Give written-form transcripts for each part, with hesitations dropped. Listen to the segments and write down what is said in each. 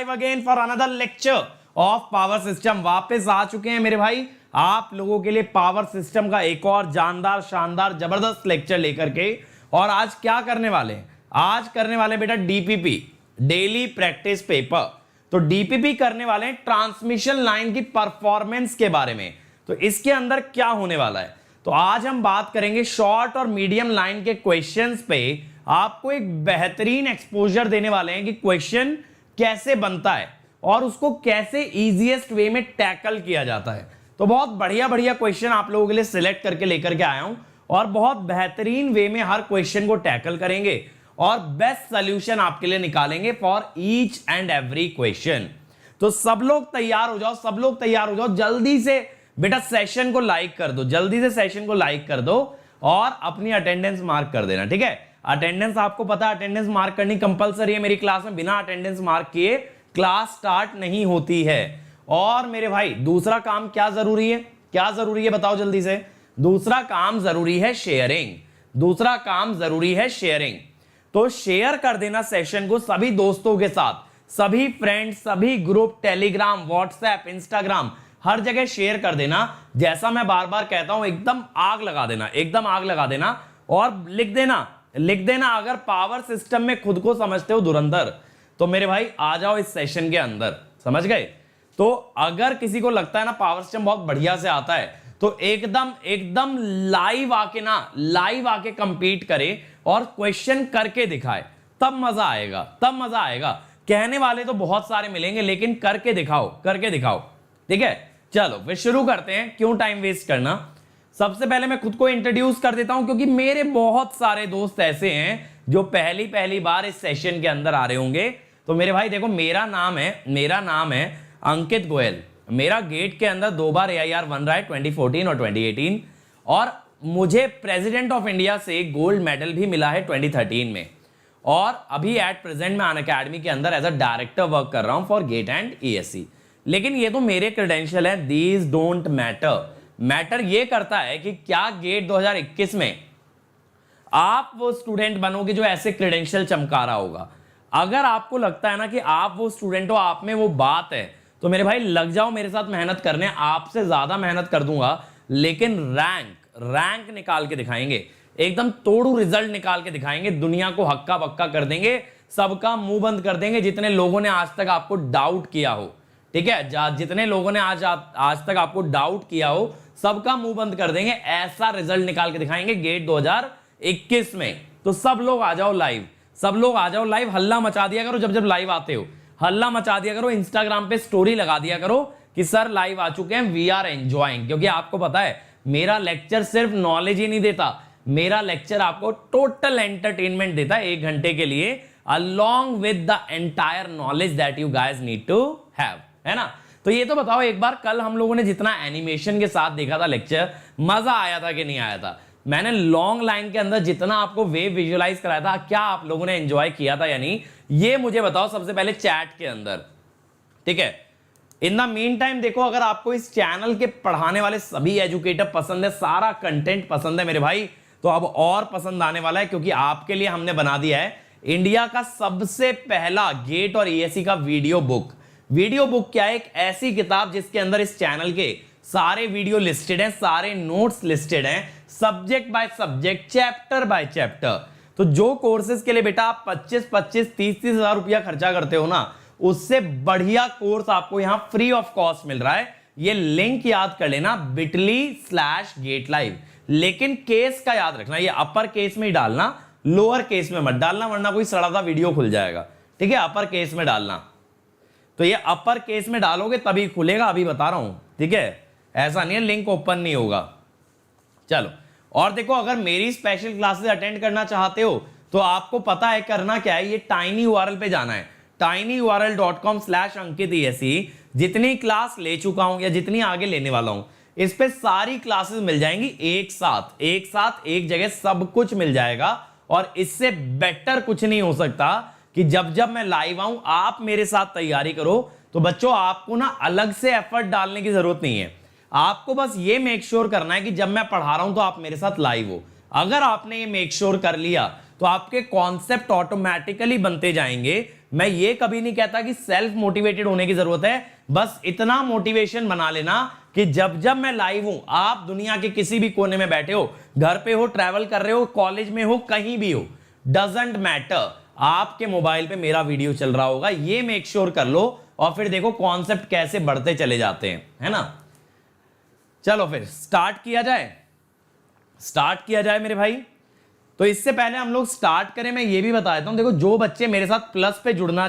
Live again for another lecture of power system. वापस आ चुके हैं मेरे भाई आप लोगों के लिए पावर सिस्टम का एक और जानदार शानदार जबरदस्त लेक्चर लेकर के। और आज क्या करने वाले हैं? आज करने वाले बेटा डीपीपी, डेली प्रैक्टिस पेपर। तो डीपीपी करने वाले हैं ट्रांसमिशन लाइन की परफॉर्मेंस के बारे में। तो इसके अंदर क्या होने वाला है, तो आज हम बात करेंगे शॉर्ट और मीडियम लाइन के क्वेश्चंस पे। आपको एक बेहतरीन एक्सपोजर देने वाले हैं कि क्वेश्चन कैसे बनता है और उसको कैसे इजीएस्ट वे में टैकल किया जाता है। तो बहुत बढ़िया बढ़िया क्वेश्चन आप लोगों के लिए सिलेक्ट करके लेकर के आया हूं और बहुत बेहतरीन वे में हर क्वेश्चन को टैकल करेंगे और बेस्ट सॉल्यूशन आपके लिए निकालेंगे for each and every question. तो सब लोग तैयार हो जाओ, सब लोग तैयार हो जाओ। जल्दी से बेटा सेशन को लाइक कर दो, जल्दी से सेशन को लाइक कर दो और अपनी अटेंडेंस मार्क कर देना। ठीक है, अटेंडेंस आपको पता है अटेंडेंस मार्क करनी कंपलसरी है मेरी क्लास में। बिना अटेंडेंस मार्क किए क्लास स्टार्ट नहीं होती है। और मेरे भाई दूसरा काम क्या जरूरी है, क्या जरूरी है बताओ जल्दी से। दूसरा काम जरूरी है शेयरिंग, दूसरा काम जरूरी है शेयरिंग। तो शेयर कर देना सेशन को सभी दोस्तों के साथ, सभी फ्रेंड्स, सभी ग्रुप, टेलीग्राम, व्हाट्सएप, इंस्टाग्राम, हर जगह शेयर कर देना। जैसा मैं बार बार कहता हूं एकदम आग लगा देना, एकदम आग लगा देना। और लिख देना अगर पावर सिस्टम में खुद को समझते हो धुरंधर तो मेरे भाई आ जाओ इस सेशन के अंदर, समझ गए। तो अगर किसी को लगता है ना पावर सिस्टम बहुत बढ़िया से आता है तो एकदम लाइव आके कंपीट करे और क्वेश्चन करके दिखाए, तब मजा आएगा, तब मजा आएगा। कहने वाले तो बहुत सारे मिलेंगे लेकिन करके दिखाओ, करके दिखाओ। ठीक है, चलो फिर शुरू करते हैं, क्यों टाइम वेस्ट करना। सबसे पहले मैं खुद को इंट्रोड्यूस कर देता हूं क्योंकि मेरे बहुत सारे दोस्त ऐसे हैं जो पहली बार इस सेशन के अंदर आ रहे होंगे। तो मेरे भाई देखो मेरा नाम है अंकित गोयल। मेरा गेट के अंदर 2 बार AIR बन रहा है 2014 और 2018 और मुझे प्रेसिडेंट ऑफ इंडिया से गोल्ड मेडल भी मिला है 2013 में। और अभी एट प्रेजेंट मैं अनअकैडमी के अंदर एज अ डायरेक्टर वर्क कर रहा हूं फॉर गेट एंड ESE। लेकिन ये तो मेरे क्रेडेंशियल है, दीज डोंट मैटर ये करता है कि क्या गेट 2021 में आप वो स्टूडेंट बनोगे जो ऐसे क्रेडेंशियल चमका रहा होगा। अगर आपको लगता है ना कि आप वो स्टूडेंट हो, आप में वो बात है, तो मेरे भाई लग जाओ मेरे साथ मेहनत करने। आपसे ज्यादा मेहनत कर दूंगा लेकिन रैंक निकाल के दिखाएंगे, एकदम तोड़ू रिजल्ट निकाल के दिखाएंगे। दुनिया को हक्का बक्का कर देंगे, सबका मुंह बंद कर देंगे जितने लोगों ने आज तक आपको डाउट किया हो। ठीक है, जितने लोगों ने आज तक आपको डाउट किया हो सबका मुंह बंद कर देंगे। ऐसा रिजल्ट निकाल के दिखाएंगे गेट 2021 में। तो सब लोग आ जाओ लाइव, सब लोग आ जाओ लाइव। हल्ला मचा दिया करो, जब लाइव आते हो हल्ला मचा दिया करो। इंस्टाग्राम पे स्टोरी लगा दिया करो कि सर लाइव आ चुके हैं, वी आर एंजॉयिंग। क्योंकि आपको पता है मेरा लेक्चर सिर्फ नॉलेज ही नहीं देता, मेरा लेक्चर आपको टोटल एंटरटेनमेंट देता है 1 घंटे के लिए, along with the entire knowledge that you guys need to have, है ना। तो ये तो बताओ एक बार, कल हम लोगों ने जितना एनिमेशन के साथ देखा था लेक्चर, मजा आया था कि नहीं आया था? मैंने लॉन्ग लाइन के अंदर जितना आपको वेव विजुअलाइज कराया था, क्या आप लोगों ने एंजॉय किया था या नहीं, ये मुझे बताओ सबसे पहले चैट के अंदर। ठीक है, इन द मीन टाइम देखो, अगर आपको इस चैनल के पढ़ाने वाले सभी एजुकेटर पसंद है, सारा कंटेंट पसंद है मेरे भाई, तो अब और पसंद आने वाला है क्योंकि आपके लिए हमने बना दिया है इंडिया का सबसे पहला गेट और ESE का वीडियो बुक। वीडियो बुक क्या है? एक ऐसी किताब जिसके अंदर इस चैनल के सारे वीडियो लिस्टेड हैं, सारे नोट्स लिस्टेड हैं, subject by subject, chapter by chapter. तो जो कोर्सेज के लिए बेटा आप 25-30 हजार रुपया खर्चा करते हो ना, उससे बढ़िया कोर्स आपको यहां फ्री ऑफ कॉस्ट मिल रहा है। ये लिंक याद कर लेना, bit.ly/GateLive। लेकिन केस का याद रखना, ये अपर केस में ही डालना, लोअर केस में मत डालना वरना कोई सड़ा वीडियो खुल जाएगा। ठीक है, अपर केस में डालना। तो ये अपर केस में डालोगे तभी खुलेगा, अभी बता रहा हूं। ठीक है, ऐसा नहीं है लिंक ओपन नहीं होगा। चलो, और देखो अगर मेरी स्पेशल क्लासेस अटेंड करना चाहते हो तो आपको पता है करना क्या है, ये टाइनी URL पे जाना है, tinyurl.com/AnkitESE। जितनी क्लास ले चुका हूं या जितनी आगे लेने वाला हूं, इस पे सारी क्लासेस मिल जाएंगी एक साथ एक जगह, सब कुछ मिल जाएगा। और इससे बेटर कुछ नहीं हो सकता कि जब मैं लाइव आऊं आप मेरे साथ तैयारी करो। तो बच्चों आपको ना अलग से एफर्ट डालने की जरूरत नहीं है, आपको बस ये मेक श्योर करना है कि जब मैं पढ़ा रहा हूं तो आप मेरे साथ लाइव हो। अगर आपने ये मेक श्योर कर लिया तो आपके कॉन्सेप्ट ऑटोमेटिकली बनते जाएंगे। मैं ये कभी नहीं कहता कि सेल्फ मोटिवेटेड होने की जरूरत है, बस इतना मोटिवेशन बना लेना कि जब जब मैं लाइव हूं, आप दुनिया के किसी भी कोने में बैठे हो, घर पे हो, ट्रैवल कर रहे हो, कॉलेज में हो, कहीं भी हो, डजंट मैटर, आपके मोबाइल पे मेरा वीडियो चल रहा होगा, ये मेक श्योर कर लो। और फिर देखो कॉन्सेप्ट कैसे बढ़ते चले जाते हैं, है ना। चलो फिर स्टार्ट किया जाए मेरे भाई। तो इससे पहले हम लोग स्टार्ट करें, मैं ये भी बता देता हूं, देखो जो बच्चे मेरे साथ प्लस पे जुड़ना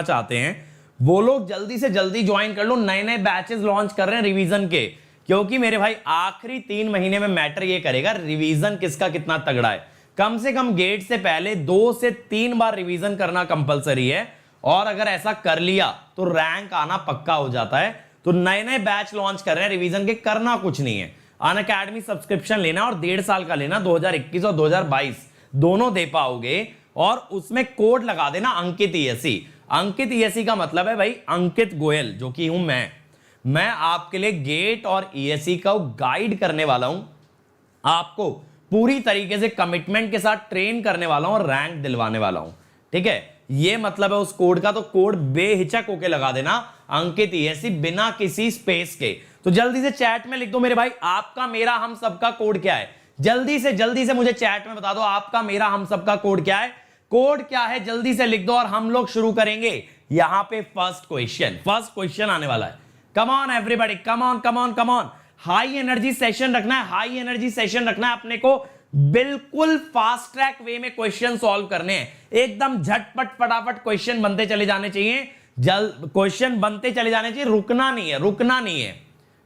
चाहते हैं वो लोग जल्दी से जल्दी ज्वाइन कर लो। नए नए बैचेस लॉन्च कर रहे हैं रिवीजन के, क्योंकि मेरे भाई आखिरी 3 महीने में मैटर ये करेगा रिवीजन किसका कितना तगड़ा है। कम से कम गेट से पहले 2 से 3 बार रिवीजन करना कंपलसरी है, और अगर ऐसा कर लिया तो रैंक आना पक्का हो जाता है। तो नए नए बैच लॉन्च कर रहे हैं रिवीजन के, करना कुछ नहीं है, अनअकैडमी सब्सक्रिप्शन लेना और 1.5 साल का लेना, 2021 और 2022 दोनों दे पाओगे। और उसमें कोड लगा देना अंकित ईएससी। अंकित ईएससी का मतलब है भाई अंकित गोयल, जो कि हूं मैं आपके लिए गेट और ईएससी का गाइड करने वाला हूं, आपको पूरी तरीके से कमिटमेंट के साथ ट्रेन करने वाला हूं और रैंक दिलवाने वाला हूं, ठीक है। ये मतलब है उस कोड का, तो कोड बेहिचक होके लगा देना अंकित ईएससी, बिना किसी स्पेस के। तो जल्दी से चैट में लिख दो मेरे भाई, आपका मेरा हम सबका कोड क्या है। जल्दी से मुझे चैट में बता दो, आपका मेरा हम सबका कोड क्या है, कोड क्या है, जल्दी से लिख दो और हम लोग शुरू करेंगे। यहां पे फर्स्ट क्वेश्चन आने वाला है। Come on everybody, come on. High energy session रखना है, अपने को बिल्कुल फास्ट ट्रैक वे में क्वेश्चन सॉल्व करने हैं, एकदम झटपट फटाफट क्वेश्चन बनते चले जाने चाहिए, रुकना नहीं है,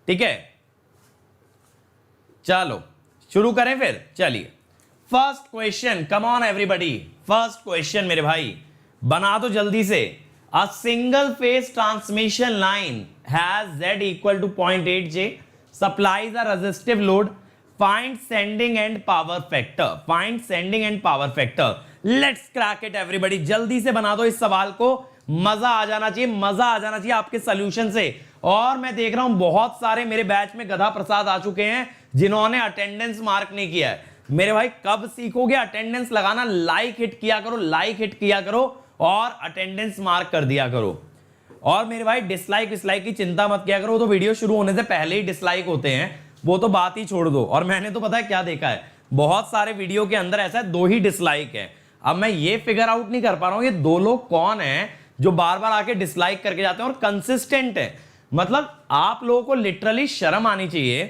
ठीक है। चलो शुरू करें फिर, चलिए first question, come on everybody. First question मेरे भाई बना दो जल्दी से। A single phase transmission line has Z equal to 0.8 J, supplies a resistive load, find sending end power factor, let's crack it everybody। जल्दी से बना दो इस सवाल को, मजा आ जाना चाहिए आपके सॉल्यूशन से। और मैं देख रहा हूं बहुत सारे मेरे बैच में गधा प्रसाद आ चुके हैं जिन्होंने अटेंडेंस मार्क नहीं किया है। मेरे भाई कब सीखोगे अटेंडेंस लगाना, लाइक हिट किया करो और अटेंडेंस मार्क कर दिया करो। और मेरे भाई डिसलाइक की चिंता मत किया करो, तो वीडियो शुरू होने से पहले ही डिसलाइक होते हैं, वो तो बात ही छोड़ दो। और मैंने तो पता है क्या देखा है, बहुत सारे वीडियो के अंदर ऐसा है 2 ही डिसलाइक है। अब मैं ये फिगर आउट नहीं कर पा रहा हूं ये 2 लोग कौन है जो बार बार आके डिसलाइक करके जाते हैं और कंसिस्टेंट है। मतलब आप लोगों को लिटरली शर्म आनी चाहिए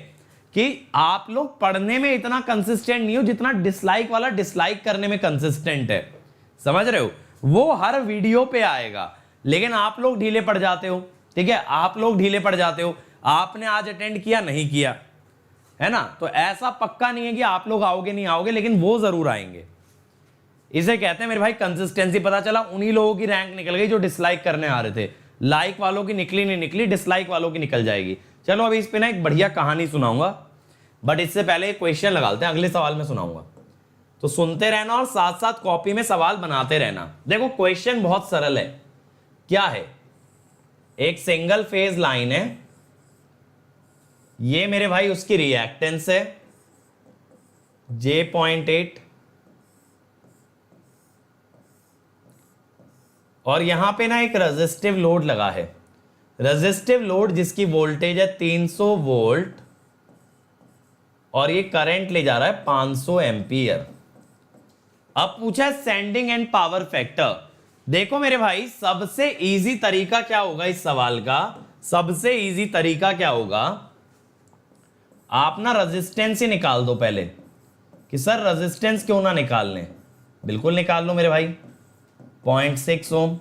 कि आप लोग पढ़ने में इतना कंसिस्टेंट नहीं हो जितना डिसलाइक वाला डिसलाइक करने में कंसिस्टेंट है, समझ रहे हो। वो हर वीडियो पे आएगा, लेकिन आप लोग ढीले पड़ जाते हो, ठीक है, आप लोग ढीले पड़ जाते हो। आपने आज अटेंड किया नहीं किया, है ना, तो ऐसा पक्का नहीं है कि आप लोग आओगे नहीं आओगे, लेकिन वो जरूर आएंगे। इसे कहते हैं मेरे भाई कंसिस्टेंसी। पता चला उन्हीं लोगों की रैंक निकल गई जो डिसलाइक करने आ रहे थे, लाइक वालों की निकली नहीं निकली, डिसलाइक वालों की निकल जाएगी। चलो अभी इस पे ना एक बढ़िया कहानी सुनाऊंगा, बट इससे पहले एक क्वेश्चन लगा लेते हैं, अगले सवाल में सुनाऊंगा, तो सुनते रहना और साथ साथ कॉपी में सवाल बनाते रहना। देखो क्वेश्चन बहुत सरल है, क्या है, एक सिंगल फेज लाइन है, ये मेरे भाई उसकी रिएक्टेंस है J.8, और यहां पे ना एक रेजिस्टिव लोड लगा है, रेजिस्टिव लोड जिसकी वोल्टेज है 300 वोल्ट और ये करंट ले जा रहा है 500 एम्पियर। अब पूछा है सेंडिंग एंड पावर फैक्टर। देखो मेरे भाई सबसे इजी तरीका क्या होगा इस सवाल का, सबसे इजी तरीका क्या होगा, आप ना रेजिस्टेंस ही निकाल दो पहले, कि सर रेजिस्टेंस क्यों ना निकाल लें, बिल्कुल निकाल लो मेरे भाई, 0.6 ओम।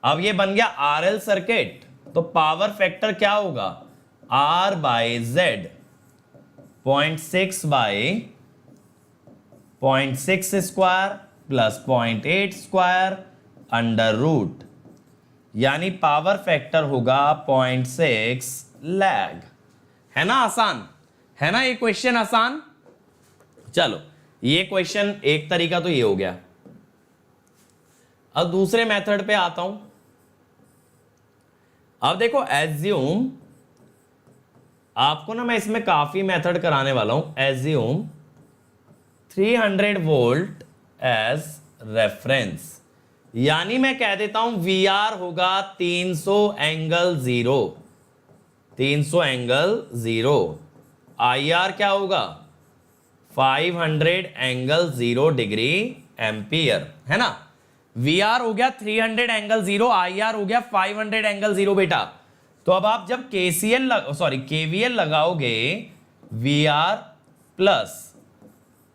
अब ये बन गया आरएल सर्किट, तो पावर फैक्टर क्या होगा, R by Z, 0.6 by 0.6 square plus 0.8 square under root, यानी पावर फैक्टर होगा 0.6 लैग। है ना आसान, है ना ये क्वेश्चन आसान। चलो ये क्वेश्चन एक तरीका तो ये हो गया। अब दूसरे मेथड पे आता हूं। अब देखो एज्यूम, आपको ना मैं इसमें काफी मेथड कराने वाला हूं। एज्यूम 300 वोल्ट एज रेफरेंस, यानी मैं कह देता हूं VR होगा 300 एंगल 0, 300 एंगल 0। IR क्या होगा 500 एंगल 0 डिग्री एम्पियर, है ना। VR हो गया 300 एंगल 0, IR हो गया 500 एंगल 0 बेटा। तो अब आप जब KVL लगाओगे VR plus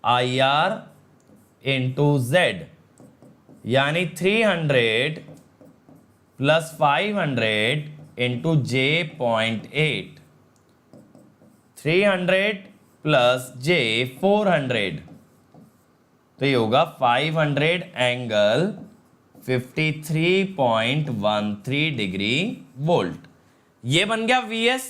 IR into Z, यानी 300 plus 500 into J.8, 300 plus J 400, तो ये होगा 500 एंगल 53.13 डिग्री वोल्ट। ये बन गया VS।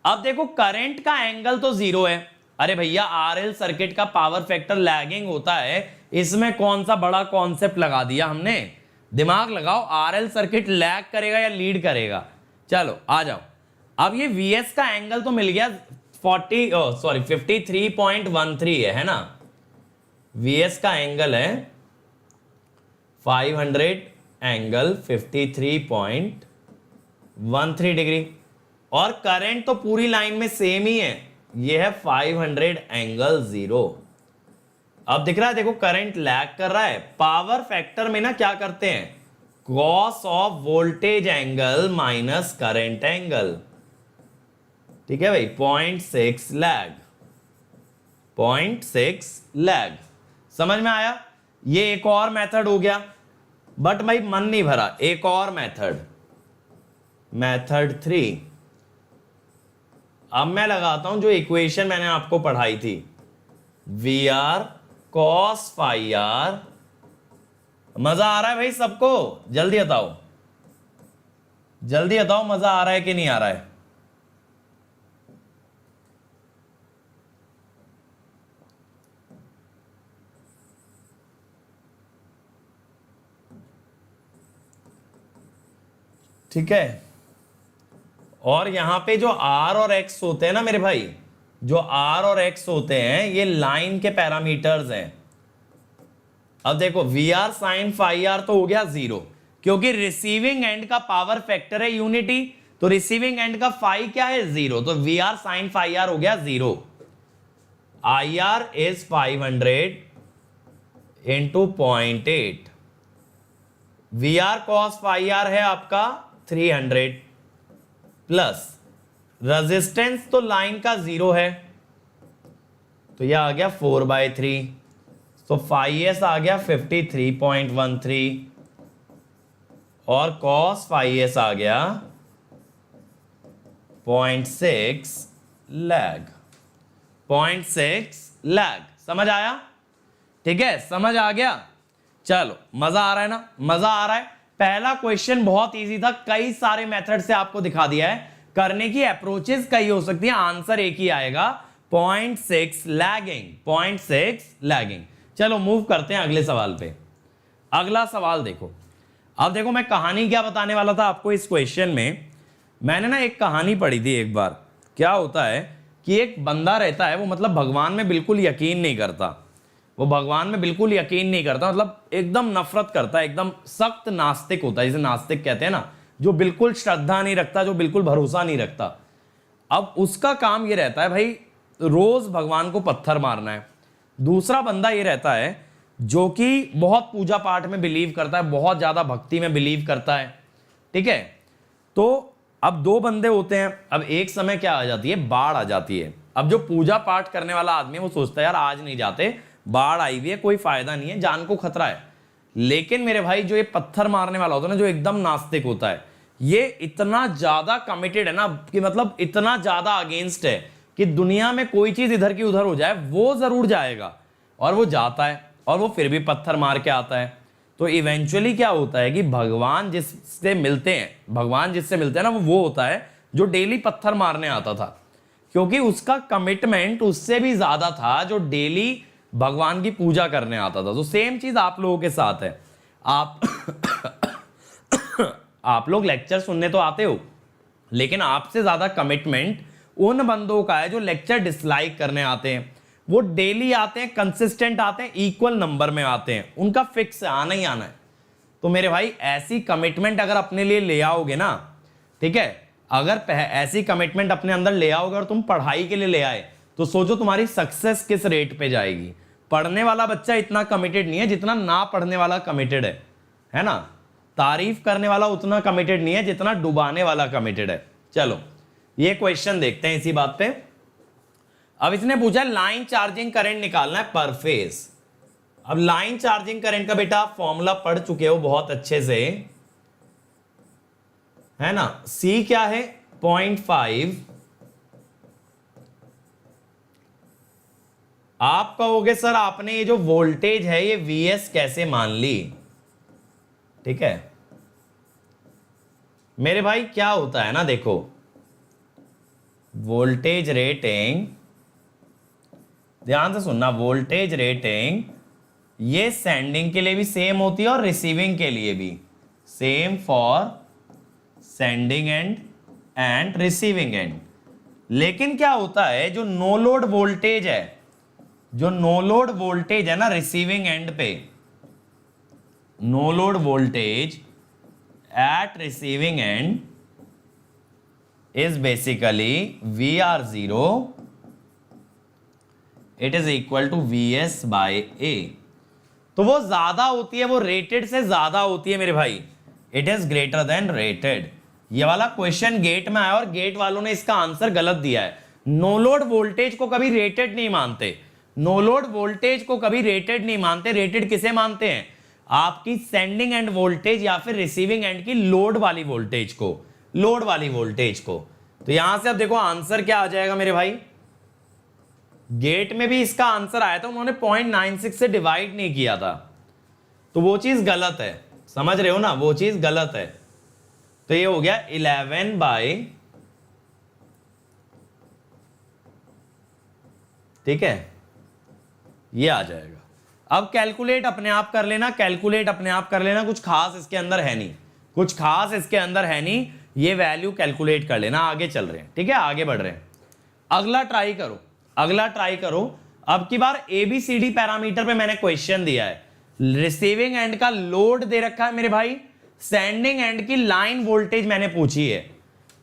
अब देखो करंट का एंगल तो 0 है। अरे भैया RL सर्किट का पावर फैक्टर लैगिंग होता है, इसमें कौन सा बड़ा कॉन्सेप्ट लगा दिया हमने। दिमाग लगाओ, RL सर्किट लैग करेगा या लीड करेगा। चलो आ जाओ, अब ये VS का एंगल तो मिल गया 53.13 है ना। VS का एंगल है 500 एंगल 53.13 डिग्री, और करंट तो पूरी लाइन में सेम ही है, ये है 500 एंगल 0। अब दिख रहा है, देखो करंट लैग कर रहा है। पावर फैक्टर में ना क्या करते हैं, cos of voltage angle minus current angle, ठीक है भाई। 0.6 लैग, 0.6 लैग, समझ में आया। ये एक और मेथड हो गया, बट भाई मन नहीं भरा, एक और मेथड, मेथड 3। अब मैं लगाता हूं जो इक्वेशन मैंने आपको पढ़ाई थी, VR cos phi r। मजा आ रहा है भाई सबको, जल्दी बताओ, जल्दी बताओ मजा आ रहा है कि नहीं आ रहा है। ठीक है। और यहां पे जो R और X होते हैं ना मेरे भाई, जो R और X होते हैं ये लाइन के पैरामीटर्स हैं। अब देखो VR sin phi r तो हो गया 0, क्योंकि रिसीविंग एंड का पावर फैक्टर है यूनिटी, तो रिसीविंग एंड का फाई क्या है 0, तो VR sin phi r हो गया 0। IR is 500 into 0.8, VR cos phi r है आपका 300, प्लस रेजिस्टेंस तो लाइन का 0 है, तो यह आ गया 4/3, तो phi s आ गया 53.13, और cos phi s आ गया 0.6 लैग, 0.6 लैग। समझ आया, ठीक है, समझ आ गया। चलो मजा आ रहा है ना, मजा आ रहा है। पहला क्वेश्चन बहुत इजी था, कई सारे मेथड से आपको दिखा दिया है, करने की अप्रोचेस कई हो सकती है, आंसर एक ही आएगा 0.6 लैगिंग, 0.6 लैगिंग। चलो मूव करते हैं अगले सवाल पे। अगला सवाल देखो। अब देखो मैं कहानी क्या बताने वाला था आपको इस क्वेश्चन में। मैंने ना एक कहानी पढ़ी थी एक बार। क्या होता है कि एक बंदा रहता है, वो मतलब भगवान में बिल्कुल यकीन नहीं करता, वो भगवान में बिल्कुल यकीन नहीं करता, मतलब एकदम नफरत करता है, एकदम सख्त नास्तिक होता है, जिसे नास्तिक कहते हैं ना, जो बिल्कुल श्रद्धा नहीं रखता, जो बिल्कुल भरोसा नहीं रखता। अब उसका काम ये रहता है भाई रोज भगवान को पत्थर मारना है। दूसरा बंदा ये रहता है जो कि बहुत पूजा पाठ में बिलीव करता है, बहुत ज्यादा भक्ति में बिलीव करता है, ठीक है। तो अब दो बंदे होते हैं। अब एक समय क्या आ जाती है, बाढ़ आ जाती है। अब जो पूजा पाठ करने वाला आदमी है वो सोचता है यार आज नहीं जाते, बाढ़ आई हुई है, कोई फायदा नहीं है, जान को खतरा है। लेकिन मेरे भाई जो ये पत्थर मारने वाला होता है ना, जो एकदम नास्तिक होता है, ये इतना ज्यादा कमिटेड है ना, कि मतलब इतना ज्यादा अगेंस्ट है कि दुनिया में कोई चीज इधर की उधर हो जाए वो जरूर जाएगा, और वो जाता है, और वो फिर भी पत्थर मार के आता है। तो इवेंचुअली क्या होता है कि भगवान जिससे मिलते हैं, भगवान जिससे मिलते हैं ना, वो होता है जो डेली पत्थर मारने आता था, क्योंकि उसका कमिटमेंट उससे भी ज्यादा था जो डेली भगवान की पूजा करने आता था। तो सेम चीज आप लोगों के साथ है। आप लोग लेक्चर सुनने तो आते हो, लेकिन आपसे ज्यादा कमिटमेंट उन बंदों का है जो लेक्चर डिसलाइक करने आते हैं। वो डेली आते हैं, कंसिस्टेंट आते हैं, इक्वल नंबर में आते हैं, उनका फिक्स है, आना ही आना है। तो मेरे भाई ऐसी कमिटमेंट अगर अपने लिए ले आओगे ना, ठीक है, अगर ऐसी कमिटमेंट अपने अंदर ले आओगे और तुम पढ़ाई के लिए ले आए, तो सोचो तुम्हारी सक्सेस किस रेट पे जाएगी। पढ़ने वाला बच्चा इतना कमिटेड नहीं है जितना ना पढ़ने वाला कमिटेड है ना। तारीफ करने वाला उतना कमिटेड नहीं है जितना डुबाने वाला कमिटेड है। चलो ये क्वेश्चन देखते हैं इसी बात पे। अब इसने पूछा लाइन चार्जिंग करंट निकालना है पर फेज। अब लाइन चार्जिंग करंट का बेटा आप फॉर्मूला पढ़ चुके हो बहुत अच्छे से, है ना। C क्या है 0.5। आप कहोगे सर आपने ये जो वोल्टेज है ये Vs कैसे मान ली, ठीक है मेरे भाई। क्या होता है ना, देखो वोल्टेज रेटिंग, ध्यान से सुनना, वोल्टेज रेटिंग ये सेंडिंग के लिए भी सेम होती है और रिसीविंग के लिए भी same for sending end and receiving end. लेकिन क्या होता है जो नो लोड वोल्टेज है, जो नो लोड वोल्टेज है ना रिसीविंग एंड पे, no load voltage at receiving end is basically VR0, it is equal to VS by A। तो वो ज्यादा होती है, वो रेटेड से ज्यादा होती है मेरे भाई, it is greater than rated. ये वाला क्वेश्चन गेट में आया और गेट वालों ने इसका आंसर गलत दिया है। नो लोड वोल्टेज को कभी रेटेड नहीं मानते, नो लोड वोल्टेज को कभी रेटेड नहीं मानते। रेटेड किसे मानते हैं, आपकी सेंडिंग एंड वोल्टेज या फिर रिसीविंग एंड की लोड वाली वोल्टेज को, लोड वाली वोल्टेज को। तो यहां से अब देखो आंसर क्या आ जाएगा मेरे भाई। गेट में भी इसका आंसर आया था, उन्होंने 0.96 से डिवाइड नहीं किया था, तो वो चीज गलत है, समझ रहे हो ना, वो चीज गलत है। तो ये हो गया 11 बाय, ठीक है, ये आ जाएगा। अब कैलकुलेट अपने आप कर लेना, कैलकुलेट अपने आप कर लेना, कुछ खास इसके अंदर है नहीं, कुछ खास इसके अंदर है नहीं, ये वैल्यू कैलकुलेट कर लेना। आगे चल रहे हैं, ठीक है, आगे बढ़ रहे हैं। अगला ट्राई करो, अगला ट्राई करो। अब की बार ABCD पैरामीटर पे मैंने क्वेश्चन दिया है, रिसीविंग एंड का लोड दे रखा है मेरे भाई, सेंडिंग एंड की लाइन वोल्टेज मैंने पूछी है।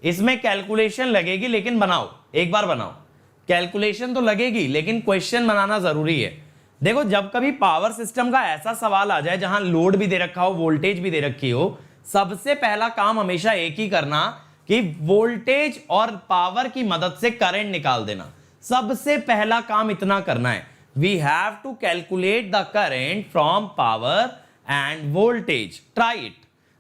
इसमें कैलकुलेशन लगेगी, लेकिन बनाओ, एक बार बनाओ, कैलकुलेशन तो लगेगी लेकिन क्वेश्चन बनाना जरूरी है। देखो जब कभी पावर सिस्टम का ऐसा सवाल आ जाए जहां लोड भी दे रखा हो, वोल्टेज भी दे रखी हो, सबसे पहला काम हमेशा एक ही करना कि वोल्टेज और पावर की मदद से करंट निकाल देना। सबसे पहला काम इतना करना है, we have to calculate the current from power and voltage. Try it,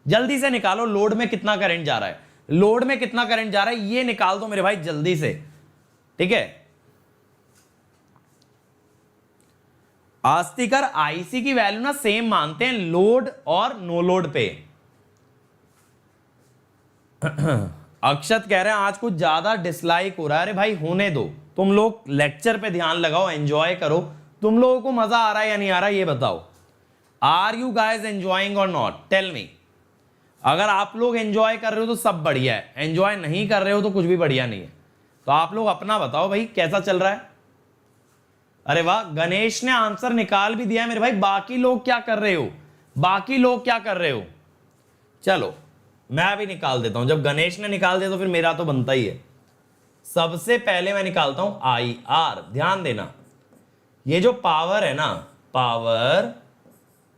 जल्दी से निकालो लोड में कितना करंट जा रहा है, लोड में कितना करंट जा रहा है ये निकाल दो मेरे भाई जल्दी से, ठीक है। आस्तिकर आईसी की वैल्यू ना सेम मानते हैं लोड और नो लोड पे। अक्षत कह रहे हैं आज कुछ ज्यादा डिसलाइक हो रहा है। अरे भाई होने दो, तुम लोग लेक्चर पे ध्यान लगाओ, एंजॉय करो। तुम लोगों को मजा आ रहा है या नहीं आ रहा है ये बताओ। आर यू गाइज एंजॉइंग और नॉट, टेल मी। अगर आप लोग एंजॉय कर रहे हो तो सब बढ़िया है, एंजॉय नहीं कर रहे हो तो कुछ भी बढ़िया नहीं है। तो आप लोग अपना बताओ भाई कैसा चल रहा है। अरे वाह, गणेश ने आंसर निकाल भी दिया है मेरे भाई। बाकी लोग क्या कर रहे हो, बाकी लोग क्या कर रहे हो। चलो मैं भी निकाल देता हूं, जब गणेश ने निकाल दिया तो फिर मेरा तो बनता ही है। सबसे पहले मैं निकालता हूं IR। ध्यान देना, ये जो पावर है ना, power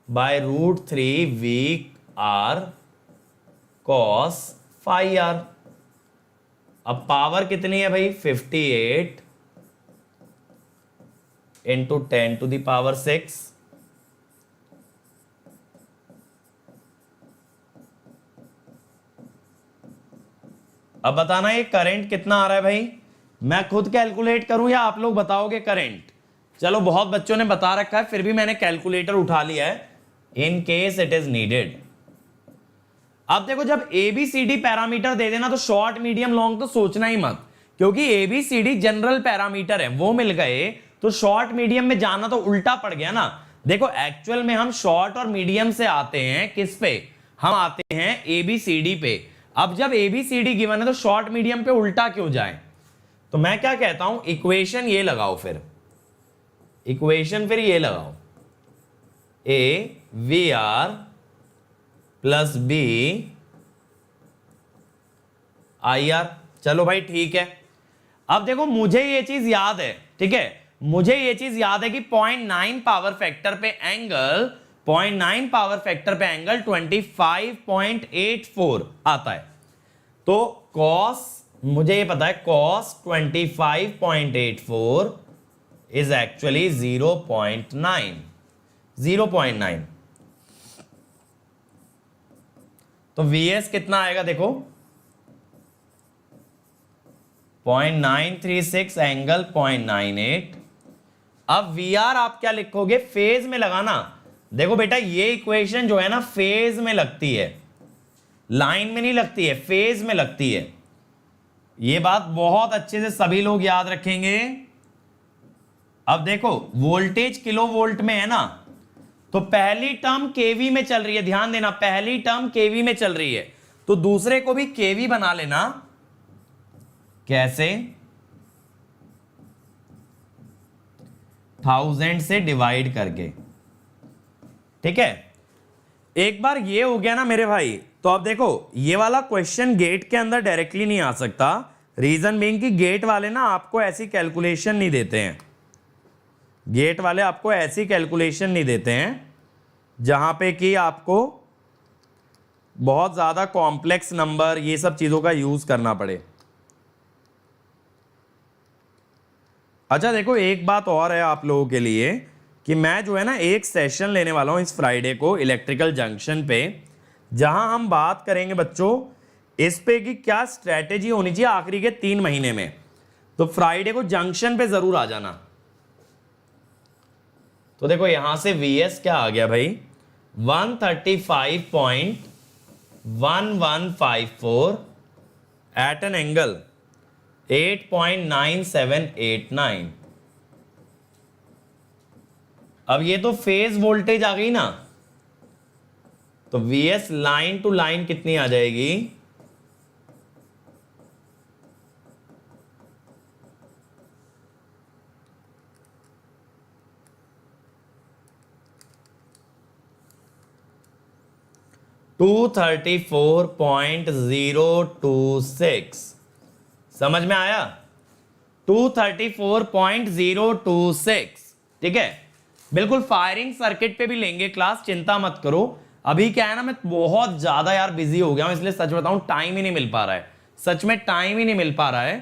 bye √3 VR cos phi R। अब पावर कितनी है भाई 58 इंटू 10⁶। अब बताना ये करंट कितना आ रहा है भाई, मैं खुद कैलकुलेट करूं या आप लोग बताओगे करंट। चलो बहुत बच्चों ने बता रखा है, फिर भी मैंने कैलकुलेटर उठा लिया है in case it is needed. अब देखो जब ABCD पैरामीटर दे देना तो शॉर्ट मीडियम लॉन्ग तो सोचना ही मत, क्योंकि ABCD जनरल पैरामीटर है, वो मिल गए तो शॉर्ट मीडियम में जाना तो उल्टा पड़ गया ना। देखो एक्चुअल में हम शॉर्ट और मीडियम से आते हैं किस पे, हम आते हैं ABCD पे। अब जब ABCD गिवन है तो शॉर्ट मीडियम पे उल्टा क्यों जाए। तो मैं क्या कहता हूं, इक्वेशन ये लगाओ, फिर इक्वेशन फिर ये लगाओ, AVR plus B I R. चलो भाई ठीक है। अब देखो मुझे ये चीज याद है, ठीक है, मुझे ये चीज याद है कि 0.9 पावर फैक्टर पे एंगल 0.9 पावर फैक्टर पे एंगल 25.84 आता है। तो cos, मुझे ये पता है cos 25.84 इज एक्चुअली 0.9। तो Vs कितना आएगा देखो, 0.936 एंगल 0.98। अब Vr आप क्या लिखोगे, फेज में लगाना। देखो बेटा ये इक्वेशन जो है ना फेज में लगती है, लाइन में नहीं लगती है, फेज में लगती है। ये बात बहुत अच्छे से सभी लोग याद रखेंगे। अब देखो वोल्टेज किलो वोल्ट में है ना, तो पहली टर्म केवी में चल रही है, ध्यान देना पहली टर्म केवी में चल रही है, तो दूसरे को भी केवी बना लेना। कैसे, 1000 से डिवाइड करके, ठीक है। एक बार ये हो गया ना मेरे भाई, तो अब देखो ये वाला क्वेश्चन गेट के अंदर डायरेक्टली नहीं आ सकता। रीजन बीइंग कि गेट वाले ना आपको ऐसी कैलकुलेशन नहीं देते हैं, गेट वाले आपको ऐसी कैलकुलेशन नहीं देते हैं जहां पे कि आपको बहुत ज्यादा कॉम्प्लेक्स नंबर ये सब चीजों का यूज करना पड़े। अच्छा देखो एक बात और है आप लोगों के लिए कि मैं जो है ना एक सेशन लेने वाला हूं इस फ्राइडे को इलेक्ट्रिकल जंक्शन पे, जहां हम बात करेंगे बच्चों इस पे कि क्या स्ट्रेटेजी होनी चाहिए आखिरी के 3 महीने में। तो फ्राइडे को जंक्शन पे जरूर आ जाना। तो देखो यहां से Vs क्या आ गया भाई, 135.1154 एट एन एंगल 8.9789। अब ये तो फेज वोल्टेज आ गई ना, तो Vs लाइन टू लाइन कितनी आ जाएगी, 234.026। समझ में आया, 234.026, ठीक है। बिल्कुल फायरिंग सर्किट पे भी लेंगे क्लास, चिंता मत करो। अभी क्या है ना मैं बहुत ज्यादा यार बिजी हो गया हूं, इसलिए सच बताऊं टाइम ही नहीं मिल पा रहा है, सच में टाइम ही नहीं मिल पा रहा है,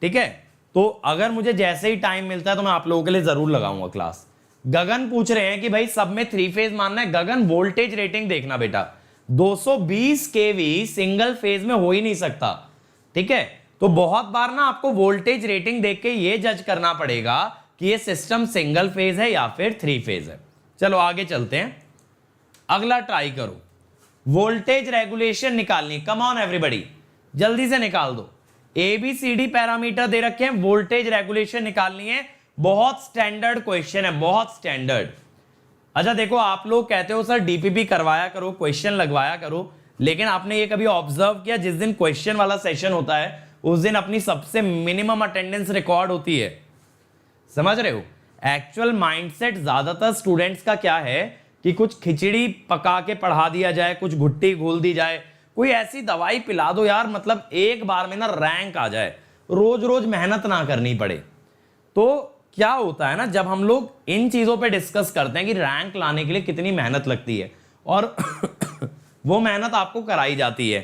ठीक है। तो अगर मुझे जैसे ही टाइम मिलता है तो मैं आप लोगों के लिए जरूर लगाऊंगा क्लास। गगन पूछ रहे हैं कि भाई सब में 3 फेज मानना है। गगन वोल्टेज रेटिंग देखना बेटा, 220 केवी सिंगल फेज में हो ही नहीं सकता, ठीक है। तो बहुत बार ना आपको वोल्टेज रेटिंग देख के ये जज करना पड़ेगा कि ये सिस्टम सिंगल फेज है या फिर 3 फेज है। चलो आगे चलते हैं, अगला ट्राई करो। वोल्टेज रेगुलेशन निकालनी, कम ऑन एवरीबॉडी जल्दी से निकाल दो। ABCD पैरामीटर दे रखे हैं, वोल्टेज रेगुलेशन निकालनी है। बहुत स्टैंडर्ड क्वेश्चन है, बहुत स्टैंडर्ड। अच्छा देखो आप लोग कहते हो सर DPP करवाया करो, क्वेश्चन लगवाया करो, लेकिन आपने ये कभी ऑब्जर्व किया जिस दिन क्वेश्चन वाला सेशन होता है उस दिन अपनी सबसे मिनिमम अटेंडेंस रिकॉर्ड होती है, समझ रहे हो। एक्चुअल माइंडसेट ज्यादातर स्टूडेंट्स का क्या है कि कुछ खिचड़ी पका के पढ़ा दिया जाए, कुछ घुट्टी घोल दी जाए, कोई ऐसी दवाई पिला दो यार, मतलब एक बार में ना रैंक आ जाए, रोज रोज मेहनत ना करनी पड़े। तो क्या होता है ना जब हम लोग इन चीजों पे डिस्कस करते हैं कि रैंक लाने के लिए कितनी मेहनत लगती है और वो मेहनत आपको कराई जाती है,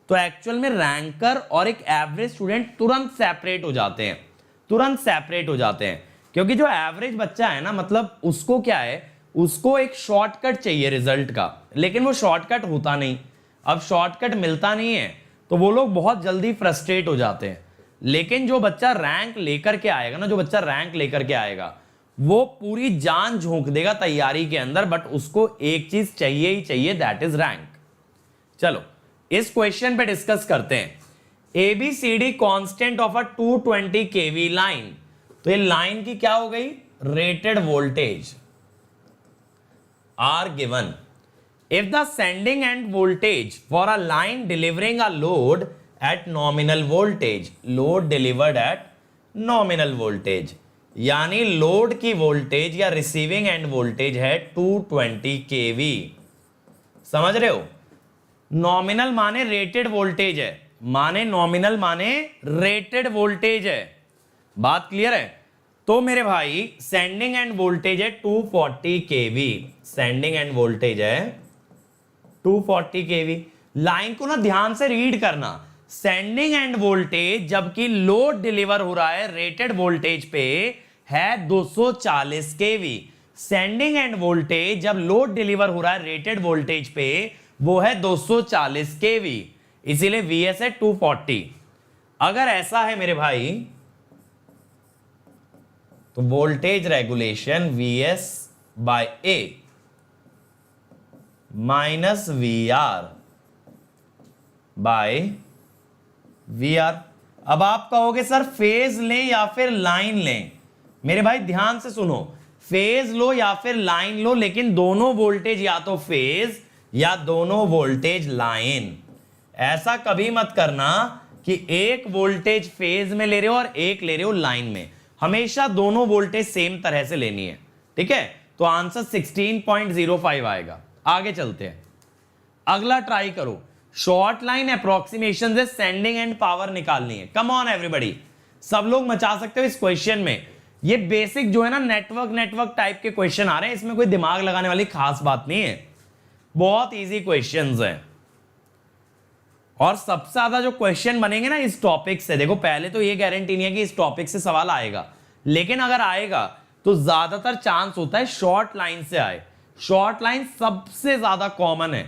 तो एक्चुअल में रैंकर और एक एवरेज स्टूडेंट तुरंत सेपरेट हो जाते हैं, तुरंत सेपरेट हो जाते हैं। क्योंकि जो एवरेज बच्चा है ना, मतलब उसको क्या है, उसको एक शॉर्टकट चाहिए रिजल्ट का, लेकिन वो शॉर्टकट होता नहीं। अब शॉर्टकट मिलता नहीं है तो वो लोग बहुत जल्दी फ्रस्ट्रेट हो जाते हैं। लेकिन जो बच्चा रैंक लेकर के आएगा ना, जो बच्चा रैंक लेकर के आएगा वो पूरी जान झोंक देगा तैयारी के अंदर, बट उसको एक चीज चाहिए ही चाहिए, दैट इज रैंक। चलो इस क्वेश्चन पे डिस्कस करते हैं। ABCD constant of a 220 kV line, तो ये लाइन की क्या हो गई, rated voltage are given. If the sending end voltage for a line delivering a load at nominal voltage, load delivered at nominal voltage, यानी load की voltage या receiving end voltage है 220 kV, समझ रहे हो। नॉमिनल माने रेटेड वोल्टेज है, माने नॉमिनल माने रेटेड वोल्टेज है, बात क्लियर है। तो मेरे भाई सेंडिंग एंड वोल्टेज है 240 kV, सेंडिंग एंड वोल्टेज है 240 kV। लाइन को ना ध्यान से रीड करना, सेंडिंग एंड वोल्टेज जबकि लोड डिलीवर हो रहा है रेटेड वोल्टेज पे है 240 kV। सेंडिंग एंड वोल्टेज जब लोड डिलीवर हो रहा है रेटेड वोल्टेज पे वो है 240 kV, इसीलिए Vs है 240। अगर ऐसा है मेरे भाई तो voltage regulation Vs by A minus VR by VR। अब आप कहोगे सर फेज लें या फिर लाइन लें, मेरे भाई ध्यान से सुनो, फेज लो या फिर लाइन लो, लेकिन दोनों वोल्टेज या तो फेज या दोनों वोल्टेज लाइन। ऐसा कभी मत करना कि एक वोल्टेज फेज में ले रहे हो और एक ले रहे हो लाइन में, हमेशा दोनों वोल्टेज सेम तरह से लेनी है, ठीक है। तो आंसर 16.05 आएगा। आगे चलते हैं, अगला ट्राई करो। शॉर्ट लाइन अप्रोक्सीमेशन से सेंडिंग एंड पावर निकालनी है। कम ऑन एवरीबॉडी, सब लोग मचा सकते हो इस क्वेश्चन में। ये बेसिक जो है ना नेटवर्क टाइप के क्वेश्चन आ रहे हैं, इसमें कोई दिमाग लगाने वाली खास बात नहीं है, बहुत इजी क्वेश्चंस हैं। और सबसे ज्यादा जो क्वेश्चन बनेंगे ना इस टॉपिक से, देखो पहले तो ये गारंटी नहीं है कि इस टॉपिक से सवाल आएगा, लेकिन अगर आएगा तो ज्यादातर चांस होता है शॉर्ट लाइन से आए। शॉर्ट लाइन सबसे ज्यादा कॉमन है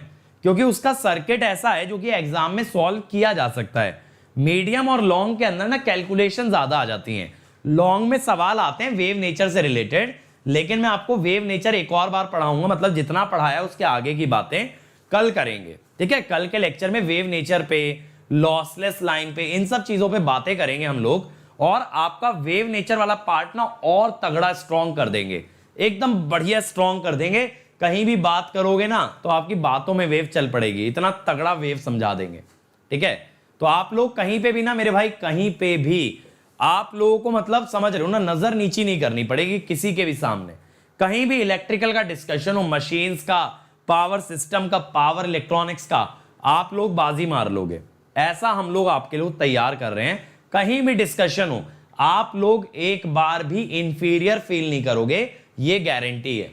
क्योंकि उसका सर्किट ऐसा है जो कि एग्जाम में सॉल्व किया जा सकता है। मीडियम और लॉन्ग के अंदर ना कैलकुलेशन ज्यादा आ जाती हैं। लॉन्ग में सवाल आते हैं वेव नेचर से रिलेटेड, लेकिन मैं आपको वेव नेचर एक और बार पढ़ाऊंगा, मतलब जितना पढ़ाया उसके आगे की बातें कल करेंगे, ठीक है। कल के लेक्चर में वेव नेचर पे, लॉसलेस लाइन पे, इन सब चीजों पे बातें करेंगे हम लोग, और आपका वेव नेचर वाला पार्ट ना और तगड़ा स्ट्रॉन्ग कर देंगे, एकदम बढ़िया स्ट्रॉन्ग कर देंगे। कहीं भी बात करोगे ना तो आपकी बातों में वेव चल पड़ेगी, इतना तगड़ा वेव समझा देंगे, ठीक है। तो आप लोग कहीं पे भी ना मेरे भाई, कहीं पे भी आप लोगों को मतलब समझ रहे हो ना, नजर नीची नहीं करनी पड़ेगी किसी के भी सामने। कहीं भी इलेक्ट्रिकल का डिस्कशन हो, मशीन्स का, पावर सिस्टम का, पावर इलेक्ट्रॉनिक्स का, आप लोग बाजी मार लोगे। ऐसा हम लोग आपके लिए तैयार कर रहे हैं। कहीं भी डिस्कशन हो आप लोग एक बार भी इंफीरियर फील नहीं करोगे, ये गारंटी है,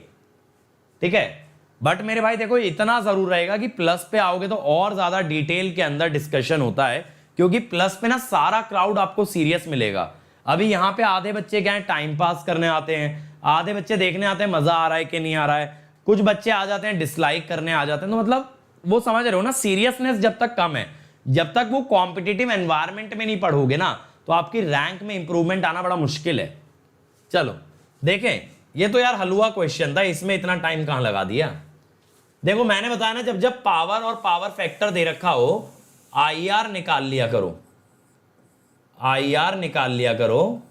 ठीक है। बट मेरे भाई देखो इतना जरूर रहेगा कि प्लस पे आओगे तो और ज्यादा डिटेल के अंदर डिस्कशन होता है, क्योंकि प्लस पे ना सारा क्राउड आपको सीरियस मिलेगा। अभी यहाँ पे आधे बच्चे क्या है, टाइम पास करने आते हैं, आधे बच्चे देखने आते हैं मजा आ रहा है कि नहीं आ रहा है, कुछ बच्चे आ जाते हैं डिसलाइक करने आ जाते हैं। तो मतलब वो समझ रहे हो ना, सीरियसनेस जब तक कम है, जब तक वो कॉम्पिटिटिव एनवायरमेंट में नहीं पढ़ोगे ना, तो आपकी रैंक में इंप्रूवमेंट आना बड़ा मुश्किल है। चलो देखें, ये तो यार हलवा क्वेश्चन था, इसमें इतना टाइम कहां लगा दिया। देखो मैंने बताया ना, जब जब पावर और पावर फैक्टर दे रखा हो, IR निकाल लिया करो, IR निकाल लिया करो।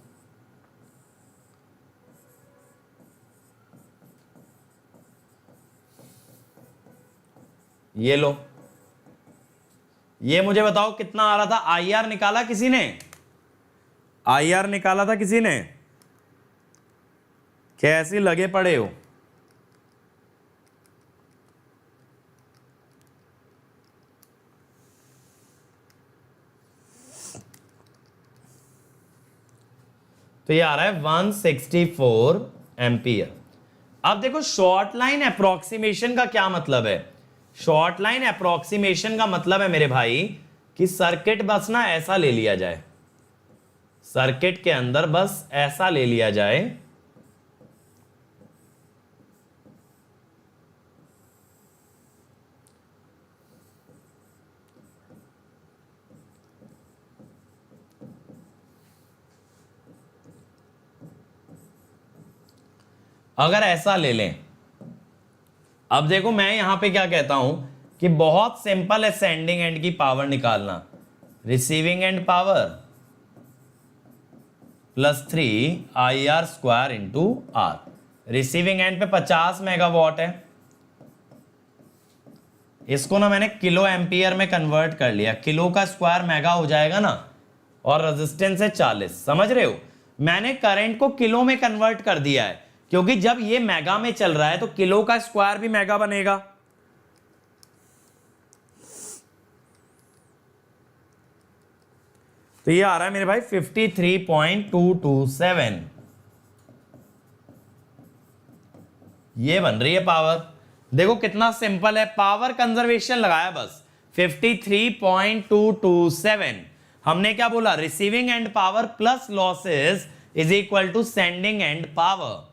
ये लो, ये मुझे बताओ कितना आ रहा था। IR निकाला किसी ने? IR निकाला था किसी ने? कैसे लगे पड़े हो? तो ये आ रहा है 164 एम्पियर। अब देखो शॉर्ट लाइन अप्रोक्सीमेशन का क्या मतलब है। शॉर्ट लाइन अप्रोक्सीमेशन का मतलब है मेरे भाई कि सर्किट बस ना ऐसा ले लिया जाए, सर्किट के अंदर बस ऐसा ले लिया जाए अगर ऐसा ले लें। अब देखो मैं यहां पे क्या कहता हूं कि बहुत सिंपल है सेंडिंग एंड की पावर निकालना, receiving end power +3 IR² into R। Receiving end पे 50 मेगावाट है, इसको ना मैंने किलो एम्पियर में कन्वर्ट कर लिया, किलो का स्क्वायर मेगा हो जाएगा ना, और रेजिस्टेंस है 40। समझ रहे हो, मैंने करंट को किलो में कन्वर्ट कर दिया है, क्योंकि जब ये मेगा में चल रहा है तो किलो का स्क्वायर भी मेगा बनेगा। तो ये आ रहा है मेरे भाई 53.227, ये बन रही है पावर। देखो कितना सिंपल है, पावर कंजर्वेशन लगाया बस 53.227। हमने क्या बोला, receiving end power plus losses is equal to sending end power.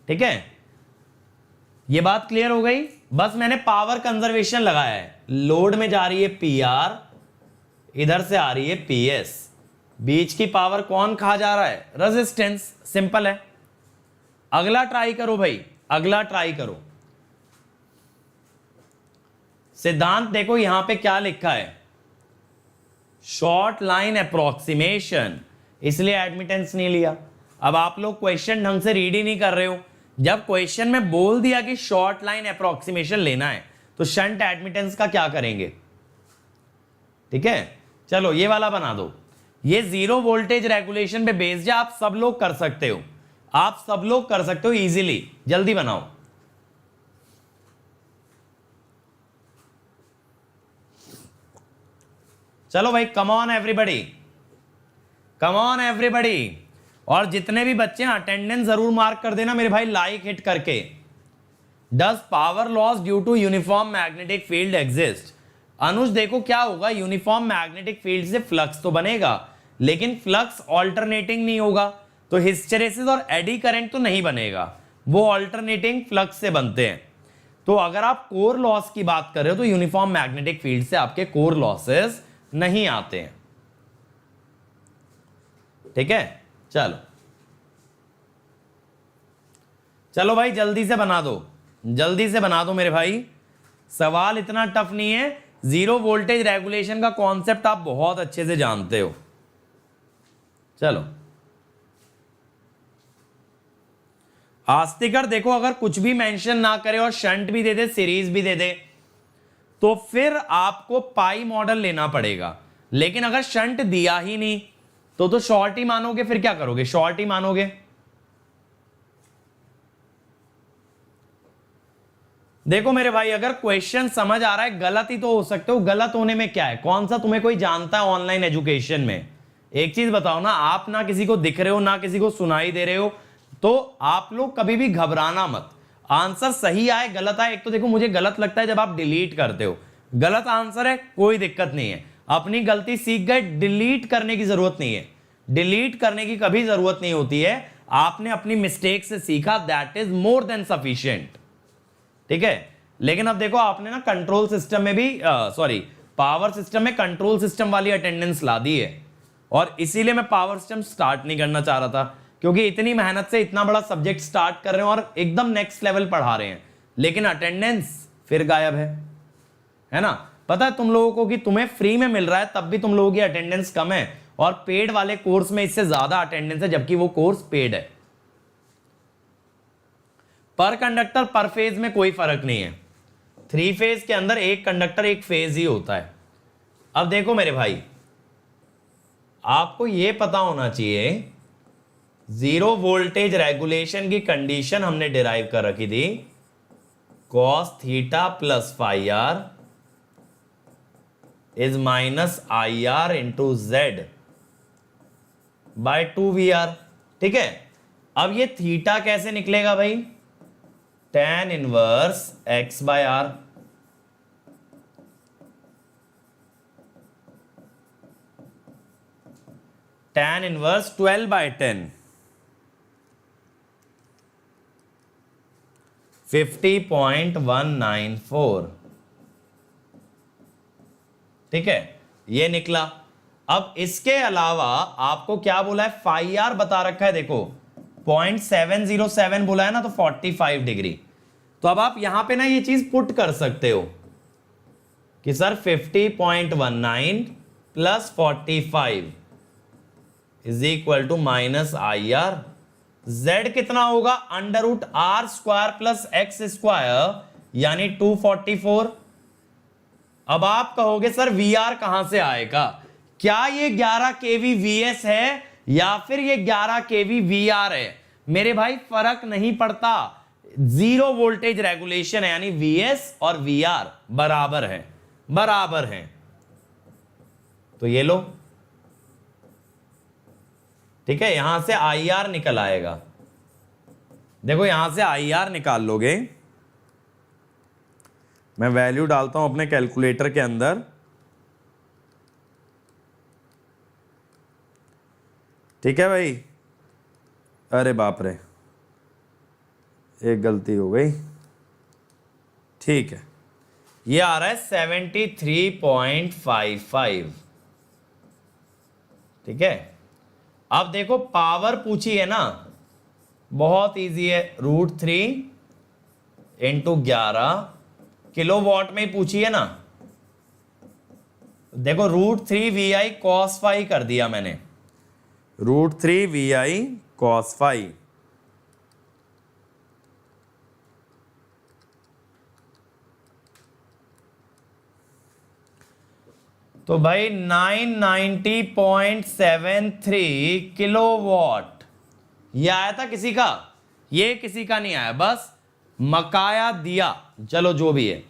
ठीक है, ये बात क्लियर हो गई। बस मैंने पावर कंजर्वेशन लगाया है, लोड में जा रही है PR, इधर से आ रही है PS, बीच की पावर कौन खा जा रहा है, रेजिस्टेंस। सिंपल है। अगला ट्राई करो भाई, अगला ट्राई करो। सिद्धांत देखो यहां पे क्या लिखा है, शॉर्ट लाइन अप्रोक्सीमेशन, इसलिए एडमिटेंस नहीं लिया। अब आप लोग क्वेश्चन ढंग से रीड ही नहीं कर रहे हो। जब क्वेश्चन में बोल दिया कि शॉर्ट लाइन अप्रोक्सीमेशन लेना है तो शंट एडमिटेंस का क्या करेंगे। ठीक है, चलो ये वाला बना दो। ये जीरो वोल्टेज रेगुलेशन पे बेस्ड है, आप सब लोग कर सकते हो, आप सब लोग कर सकते हो इजीली। जल्दी बनाओ। चलो भाई, come on everybody, come on everybody. और जितने भी बच्चे हैं अटेंडेंस जरूर मार्क कर देना मेरे भाई, लाइक हिट करके। Does power loss due to uniform magnetic field exist. Anuj देखो क्या होगा, यूनिफॉर्म मैग्नेटिक फील्ड से फ्लक्स तो बनेगा, लेकिन फ्लक्स ऑल्टरनेटिंग नहीं होगा, तो हिस्टेरेसिस और एडी करंट तो नहीं बनेगा, वो ऑल्टरनेटिंग फ्लक्स से बनते हैं। तो अगर आप कोर लॉस की बात कर रहे हो तो यूनिफॉर्म मैग्नेटिक फील्ड से आपके कोर लॉसेस नहीं आते हैं। ठीक है, चलो चलो भाई जल्दी से बना दो, जल्दी से बना दो मेरे भाई। सवाल इतना टफ नहीं है, जीरो वोल्टेज रेगुलेशन का कॉन्सेप्ट आप बहुत अच्छे से जानते हो। चलो आस्तिकर देखो, अगर कुछ भी मेंशन ना करे और शंट भी दे दे, सीरीज भी दे दे, तो फिर आपको पाई मॉडल लेना पड़ेगा। लेकिन अगर शंट दिया ही नहीं तो शॉर्ट ही मानोगे, फिर क्या करोगे, शॉर्ट ही मानोगे। देखो मेरे भाई, अगर क्वेश्चन समझ आ रहा है, गलत ही तो हो सकते हो, गलत होने में क्या है, कौन सा तुम्हें कोई जानता है ऑनलाइन एजुकेशन में। एक चीज बताओ ना, आप ना किसी को दिख रहे हो ना किसी को सुनाई दे रहे हो, तो आप लोग कभी भी घबराना मत। आंसर सही आए गलत आए, एक तो देखो मुझे गलत लगता है जब आप डिलीट करते हो, गलत आंसर है कोई दिक्कत नहीं है, अपनी गलती सीख गए, डिलीट करने की जरूरत नहीं है, डिलीट करने की कभी जरूरत नहीं होती है। आपने अपनी मिस्टेक से सीखा, that is more than sufficient. ठीक है, लेकिन अब देखो आपने ना कंट्रोल सिस्टम में भी सॉरी पावर सिस्टम में कंट्रोल सिस्टम वाली अटेंडेंस ला दी है, और इसीलिए मैं पावर सिस्टम स्टार्ट नहीं करना चाह रहा था, क्योंकि इतनी मेहनत से इतना बड़ा सब्जेक्ट स्टार्ट कर रहे हैं और एकदम नेक्स्ट लेवल पढ़ा रहे हैं, लेकिन अटेंडेंस फिर गायब है ना। पता है तुम लोगों को कि तुम्हें फ्री में मिल रहा है तब भी तुम लोगों की अटेंडेंस कम है, और पेड वाले कोर्स में इससे ज्यादा अटेंडेंस है, जबकि वो कोर्स पेड है। पर कंडक्टर पर फेज में कोई फर्क नहीं है, 3 फेज के अंदर एक कंडक्टर एक फेज ही होता है। अब देखो मेरे भाई, आपको यह पता होना चाहिए, जीरो वोल्टेज रेगुलेशन की कंडीशन हमने डिराइव कर रखी थी, cos theta plus phi R is minus I R into Z by 2VR। ठीक है, अब ये थीटा कैसे निकलेगा भाई, tan inverse x by R. tan inverse 12/10 50.194। ठीक है, ये निकला। अब इसके अलावा आपको क्या बोला है, फाई आर बता रखा है, देखो 0.707 बोला है ना, तो 45 डिग्री। तो अब आप यहां पे ना ये चीज पुट कर सकते हो कि sir 50.19 plus 45 is equal to minus I R. Z कितना होगा, under root R square plus X square, यानी 244। अब आप कहोगे सर VR कहां से आएगा, क्या ये 11 kV VS है या फिर ये 11 kV VR है। मेरे भाई फर्क नहीं पड़ता, जीरो वोल्टेज रेगुलेशन है, यानी VS और VR बराबर है, बराबर है। तो ये लो, ठीक है, यहां से आई आर निकल आएगा। देखो यहां से आई आर निकाल लोगे, मैं वैल्यू डालता हूं अपने कैलकुलेटर के अंदर। ठीक है भाई, अरे बाप रे, एक गलती हो गई। ठीक है, ये आ रहा है 73.55। ठीक है, अब देखो पावर पूछी है ना, बहुत इजी है, √3 इंटू 11 किलोवाट में ही पूछी है ना। देखो √3 VI cos phi कर दिया मैंने, √3 VI cos phi। तो भाई 990.73 किलोवाट ये आया था किसी का, ये किसी का नहीं आया, बस मकाया दिया। चलो जो भी है,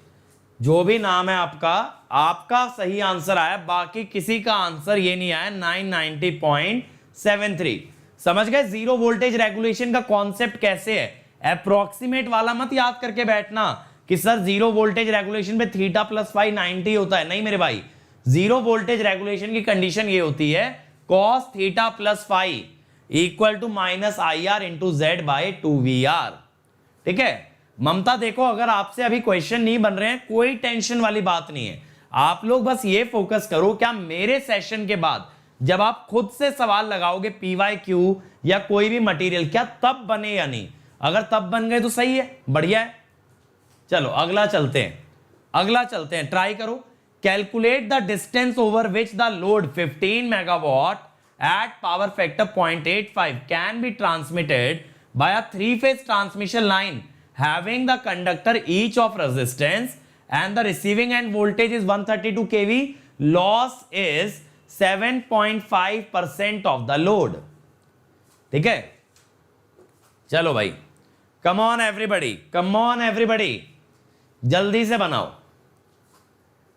जो भी नाम है आपका, आपका सही आंसर आया, बाकी किसी का आंसर ये नहीं आया 990.73। समझ गए जीरो वोल्टेज रेगुलेशन का कॉन्सेप्ट कैसे है? अप्रोक्सीमेट वाला मत याद करके बैठना कि सर जीरो वोल्टेज रेगुलेशन पे थीटा प्लस फाई 90 होता है। नहीं मेरे भाई, जीरो वोल्टेज रेगुलेशन की कंडीशन ये होती है cos theta plus phi equal to minus I R into Z by 2VR। ठीक है ममता, देखो अगर आपसे अभी क्वेश्चन नहीं बन रहे हैं, कोई टेंशन वाली बात नहीं है, आप लोग बस ये फोकस करो क्या मेरे सेशन के बाद जब आप खुद से सवाल लगाओगे PYQ या कोई भी मटेरियल, क्या तब बने या नहीं? अगर तब बन गए तो सही है, बढ़िया है। चलो अगला चलते हैं, अगला चलते हैं, ट्राई करो। Calculate the distance over which the load 15 megawatt at power factor 0.85 can be transmitted by a three-phase transmission line having the conductor each of resistance and the receiving end voltage is 132 kV. Loss is 7.5% of the load. ठीक है, चलो भाई, come on everybody, come on everybody, जल्दी से बनाओ।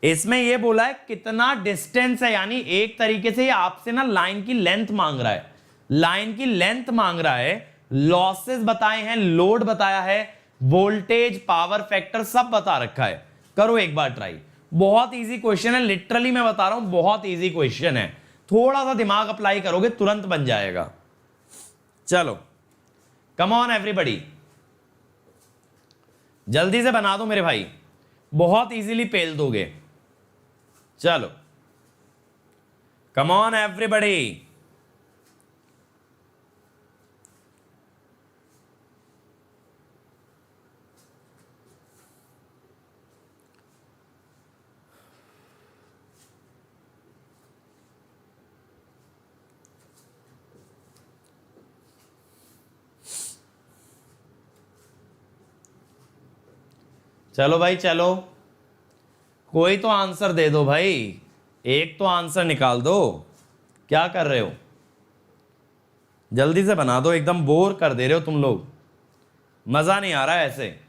इसमें ये बोला है कितना डिस्टेंस है, यानी एक तरीके से ये आपसे ना लाइन की लेंथ मांग रहा है, लाइन की लेंथ मांग रहा है, लॉसेस बताए हैं, लोड बताया है, वोल्टेज, पावर फैक्टर सब बता रखा है। करो एक बार ट्राई, बहुत इजी क्वेश्चन है, लिटरली मैं बता रहा हूं बहुत इजी क्वेश्चन है, थोड़ा सा दिमाग अप्लाई करोगे तुरंत बन जाएगा। चलो कम ऑन एवरीबॉडी, जल्दी से बना दो मेरे भाई, बहुत इजीली पेल दोगे। चलो कम ऑन एवरीबॉडी, चलो भाई चलो, कोई तो आंसर दे दो भाई, एक तो आंसर निकाल दो, क्या कर रहे हो? जल्दी से बना दो, एकदम बोर कर दे रहे हो तुम लोग, मजा नहीं आ रहा है ऐसे।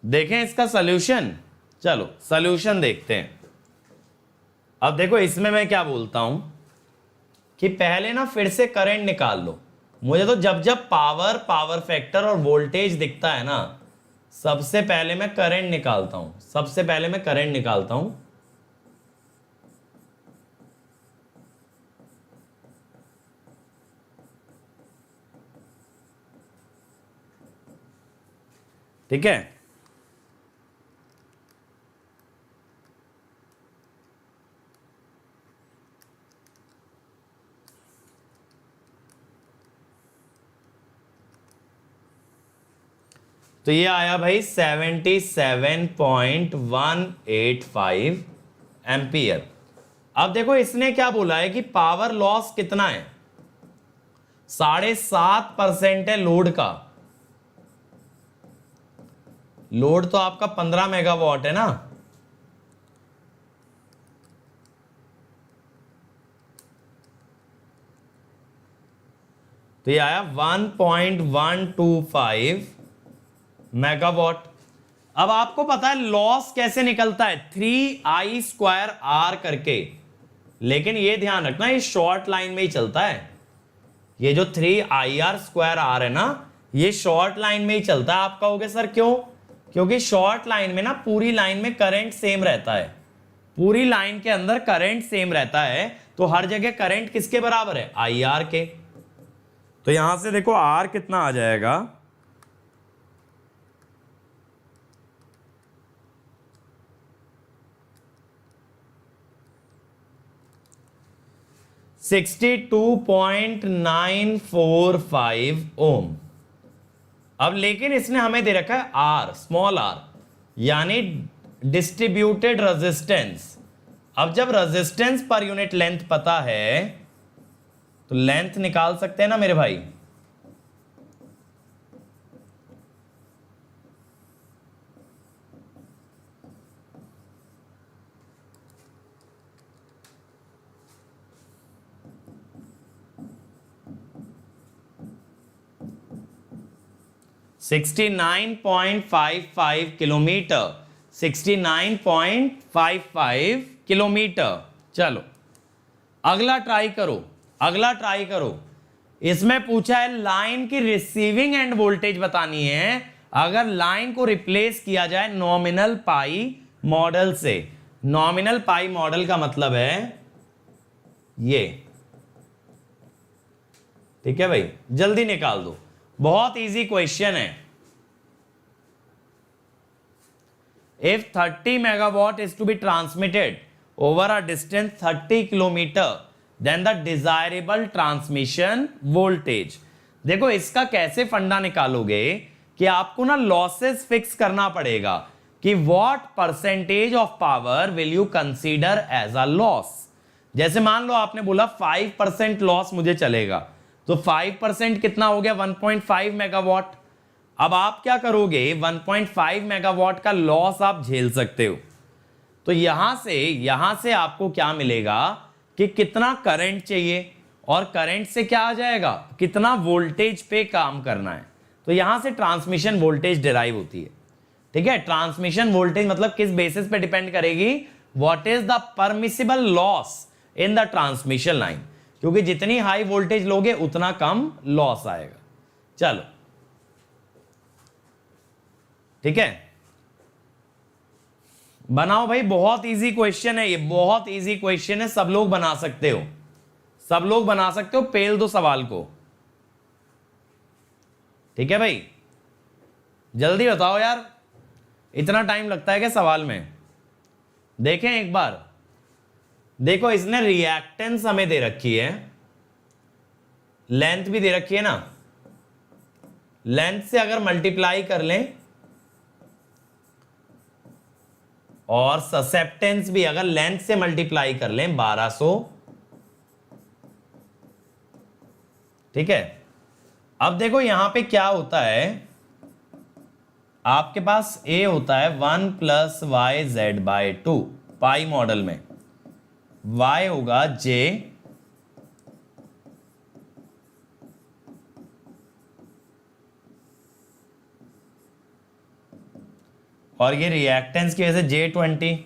देखें इसका सॉल्यूशन, चलो सॉल्यूशन देखते हैं। अब देखो इसमें मैं क्या बोलता हूं कि पहले ना फिर से करंट निकाल लो। मुझे तो जब जब पावर, पावर फैक्टर और वोल्टेज दिखता है ना, सबसे पहले मैं करंट निकालता हूं, सबसे पहले मैं करंट निकालता हूं। ठीक है, तो ये आया भाई 77.185 एम्पियर। अब देखो इसने क्या बोला है कि पावर लॉस कितना है, 7.5% है लोड का। लोड तो आपका 15 मेगावाट है ना, तो ये आया 1.125 मेगावाट। अब आपको पता है लॉस कैसे निकलता है, 3I²R करके, लेकिन ये ध्यान रखना ये शॉर्ट लाइन में ही चलता है। ये जो 3IR² है ना, ये शॉर्ट लाइन में ही चलता है। आप कहोगे सर क्यों? क्योंकि शॉर्ट लाइन में ना पूरी लाइन में करंट सेम रहता है, पूरी लाइन के अंदर करंट सेम रहता है, तो हर जगह करंट किसके बराबर है? IR के। तो यहां से देखो R कितना आ जाएगा, 62.945 ओम। अब लेकिन इसने हमें दे रखा है R, स्मॉल r, यानी डिस्ट्रीब्यूटेड रेजिस्टेंस। अब जब रेजिस्टेंस पर यूनिट लेंथ पता है तो लेंथ निकाल सकते हैं ना मेरे भाई। $69.55 किलोमीटर, 69.55 किलोमीटर। चलो अगला ट्राई करो, अगला ट्राई करो। इसमें पूछा है लाइन की रिसीविंग एंड वोल्टेज बतानी है अगर लाइन को रिप्लेस किया जाए नॉमिनल पाई मॉडल से। नॉमिनल पाई मॉडल का मतलब है ये, ठीक है भाई, जल्दी निकाल दो, बहुत इजी क्वेश्चन है। If 30 megawatt is to be transmitted over a distance 30 kilometer, then the desirable transmission voltage। देखो इसका कैसे फंडा निकालोगे कि आपको ना लॉसेस फिक्स करना पड़ेगा कि what percentage of power will you consider as a loss. जैसे मान लो आपने बोला 5% लॉस मुझे चलेगा, तो 5% कितना हो गया? 1.5 मेगावाट। अब आप क्या करोगे? 1.5 मेगावाट का लॉस आप झेल सकते हो, तो यहां से आपको क्या मिलेगा कि कितना करंट चाहिए, और करंट से क्या आ जाएगा? कितना वोल्टेज पे काम करना है। तो यहां से ट्रांसमिशन वोल्टेज डिराइव होती है, ठीक है। ट्रांसमिशन वोल्टेज मतलब किस बेसिस पे डिपेंड करेगी? What is the permissible loss in the transmission line, क्योंकि जितनी हाई वोल्टेज लोगे उतना कम लॉस आएगा। चलो ठीक है, बनाओ भाई, बहुत इजी क्वेश्चन है ये, बहुत इजी क्वेश्चन है, सब लोग बना सकते हो, सब लोग बना सकते हो। पेल दो सवाल को, ठीक है भाई, जल्दी बताओ यार, इतना टाइम लगता है क्या सवाल में? देखें एक बार, देखो इसने रिएक्टेंस हमें दे रखी है, लेंथ भी दे रखी है ना, लेंथ से अगर मल्टीप्लाई कर लें और ससेप्टेंस भी अगर लेंथ से मल्टीप्लाई कर लें 1200, ठीक है। अब देखो यहां पे क्या होता है, आपके पास A होता है 1 + YZ/2 पाई मॉडल में, Y होगा J और ये रिएक्टेंस की वजह से J20।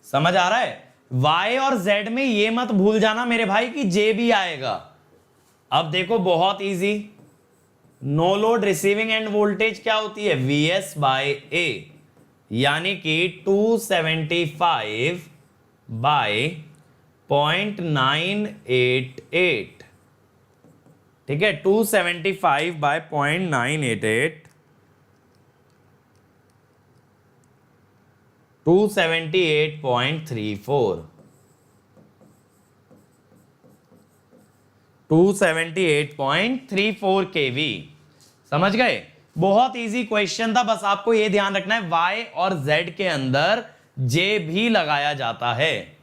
समझ आ रहा है? Y और Z में ये मत भूल जाना मेरे भाई कि J भी आएगा। अब देखो बहुत easy, no load receiving end voltage क्या होती है? VS/A, यानी कि 275/0.988, ठीक है, 275/0.988, 278.34, 278.34 kV। समझ गए? बहुत इजी क्वेश्चन था, बस आपको यह ध्यान रखना है Y और Z के अंदर J भी लगाया जाता है,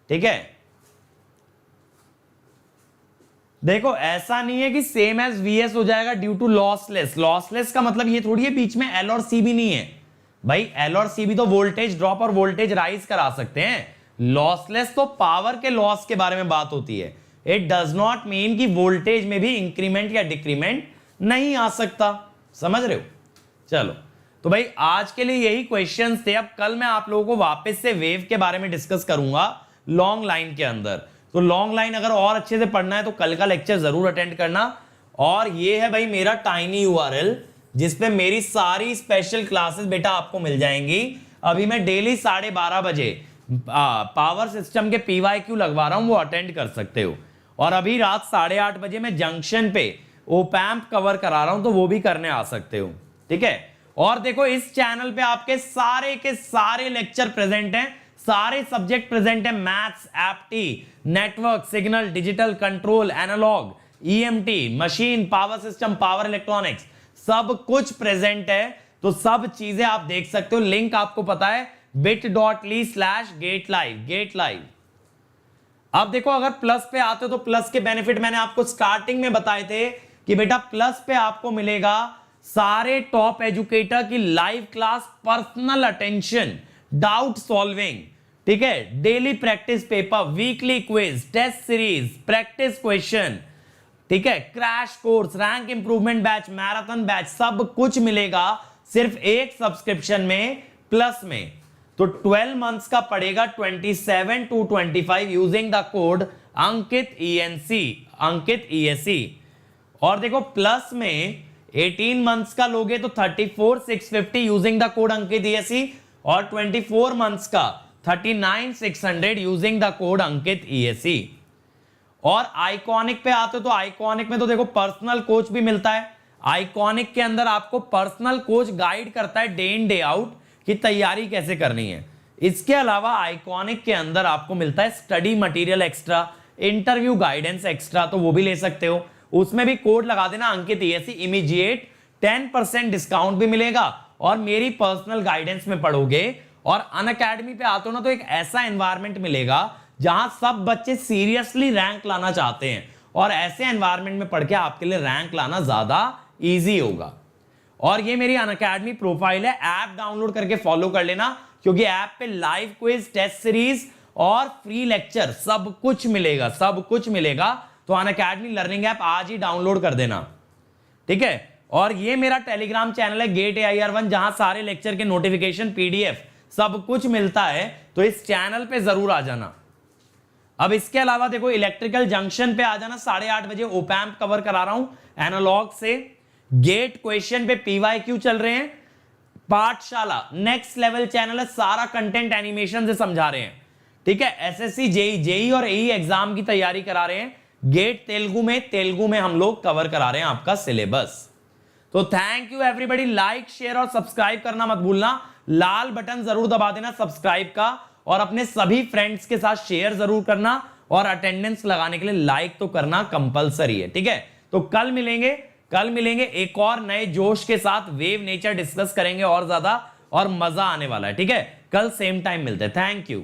ठीक है। देखो ऐसा नहीं है कि सेम एज VS हो जाएगा ड्यू टू लॉसलेस। लॉसलेस का मतलब ये थोड़ी है बीच में L और C भी नहीं है भाई, L और C भी तो वोल्टेज ड्रॉप और वोल्टेज राइज करा सकते हैं। लॉसलेस तो पावर के लॉस के बारे में बात होती है, इट डज नॉट मीन कि वोल्टेज में भी इंक्रीमेंट या डिक्रीमेंट नहीं आ सकता। समझ रहे हो? चलो, तो भाई आज के लिए यही क्वेश्चंस थे। अब कल मैं आप लोगों को वापस से वेव के बारे में डिस्कस करूंगा लॉन्ग लाइन के अंदर। तो लॉन्ग लाइन अगर और अच्छे से पढ़ना है तो कल का लेक्चर जरूर अटेंड करना। और ये है भाई मेरा टाइनी यूआरएल जिसपे मेरी सारी स्पेशल क्लासेस बेटा आपको मिल जाएंगी। अभी मैं डेली 12:30 बजे पावर सिस्टम के पीवाईक्यू लगवा रहा हूं, वो अटेंड कर सकते हो। और अभी रात 8:30 बजे मैं जंक्शन पे ओपैम्प कवर करा रहा हूं, तो वो भी करने आ सकते हो। ठीक है? और देखो इस चैनल पे आपके सारे के सारे लेक्चर प्रेजेंट हैं, सारे सब्जेक्ट प्रेजेंट हैं। Maths, apti, network, signal, digital, control, analogue, EMT, machine, power system, power electronics, सब कुछ प्रेजेंट है। तो सब चीजें आप देख सकते हो। लिंक आपको पता है bit.ly/getlive, गेटलाइव। अब देखो अगर प्लस पे आते हो तो प्लस के बेनिफिट मैंने आपको स्टार्टिंग में बताए थे कि बेटा प्लस पे आपको मिलेगा सारे टॉप एजुकेटर की live class, personal attention, doubt solving, ठीक है, daily practice paper, weekly quiz, test series, practice question, ठीक है, crash course, rank improvement batch, marathon batch, सब कुछ मिलेगा सिर्फ एक सब्सक्रिप्शन में प्लस में। तो 12 मंथ्स का पड़ेगा 27,225 using the code Ankit ENC, Ankit ESE। और देखो प्लस में 18 मंथ्स का लोगे तो 34,650 using the code Ankit ESE, और 24 मंथ्स का 39,600 using the code Ankit ESE। और आइकॉनिक पे आते हो तो आइकॉनिक में तो देखो पर्सनल कोच भी मिलता है। आइकॉनिक के अंदर आपको पर्सनल कोच गाइड करता है डे इन डे आउट की तैयारी कैसे करनी है। इसके अलावा आइकॉनिक के अंदर आपको मिलता है study material extra, interview guidance extra, तो वो भी ले सकते हो। उसमें भी कोड लगा देना अंकित ESE, इमीडिएट 10% डिस्काउंट भी मिलेगा और मेरी पर्सनल गाइडेंस में पढ़ोगे। और अनअकैडमी पे आते हो ना तो एक ऐसा एनवायरनमेंट मिलेगा जहां सब बच्चे सीरियसली रैंक लाना चाहते हैं, और ऐसे एनवायरनमेंट में पढ़ के आपके लिए रैंक लाना ज्यादा इजी होगा। और ये मेरी अनअकैडमी प्रोफाइल है, ऐप डाउनलोड करके फॉलो कर लेना, क्योंकि ऐप पे लाइव क्विज, टेस्ट सीरीज और फ्री लेक्चर सब कुछ मिलेगा, सब कुछ मिलेगा। तो अनअकैडमी लर्निंग ऐप आज ही डाउनलोड कर देना, ठीक है। और ये मेरा टेलीग्राम चैनल है गेट AIR1, जहां सारे लेक्चर के नोटिफिकेशन, PDF सब कुछ मिलता है, तो इस चैनल पे जरूर आ जाना। अब इसके अलावा देखो इलेक्ट्रिकल जंक्शन पे आ जाना, 8:30 बजे ओपैम्प कवर करा रहा हूं एनालॉग से। गेट क्वेश्चन पे PYQ चल रहे हैं। पाठशाला नेक्स्ट लेवल चैनल है, सारा कंटेंट एनिमेशन से समझा रहे हैं, ठीक है। SSC, JEE और AE एग्जाम की तैयारी करा रहे हैं। गेट तेलुगु में हम लोग कवर करा रहे हैं आपका सिलेबस। तो thank you everybody. Like, share और सब्सक्राइब करना मत भूलना। लाल बटन जरूर दबा देना सब्सक्राइब का, और अपने सभी फ्रेंड्स के साथ शेयर जरूर करना, और अटेंडेंस लगाने के लिए लाइक तो करना कंपलसरी है, ठीक है। तो कल मिलेंगे एक और नए जोश के साथ। वेव नेचर डिस्कस करेंगे और ज्यादा, और मजा आने वाला है, ठीक है। कल सेम टाइम मिलते हैं। Thank you.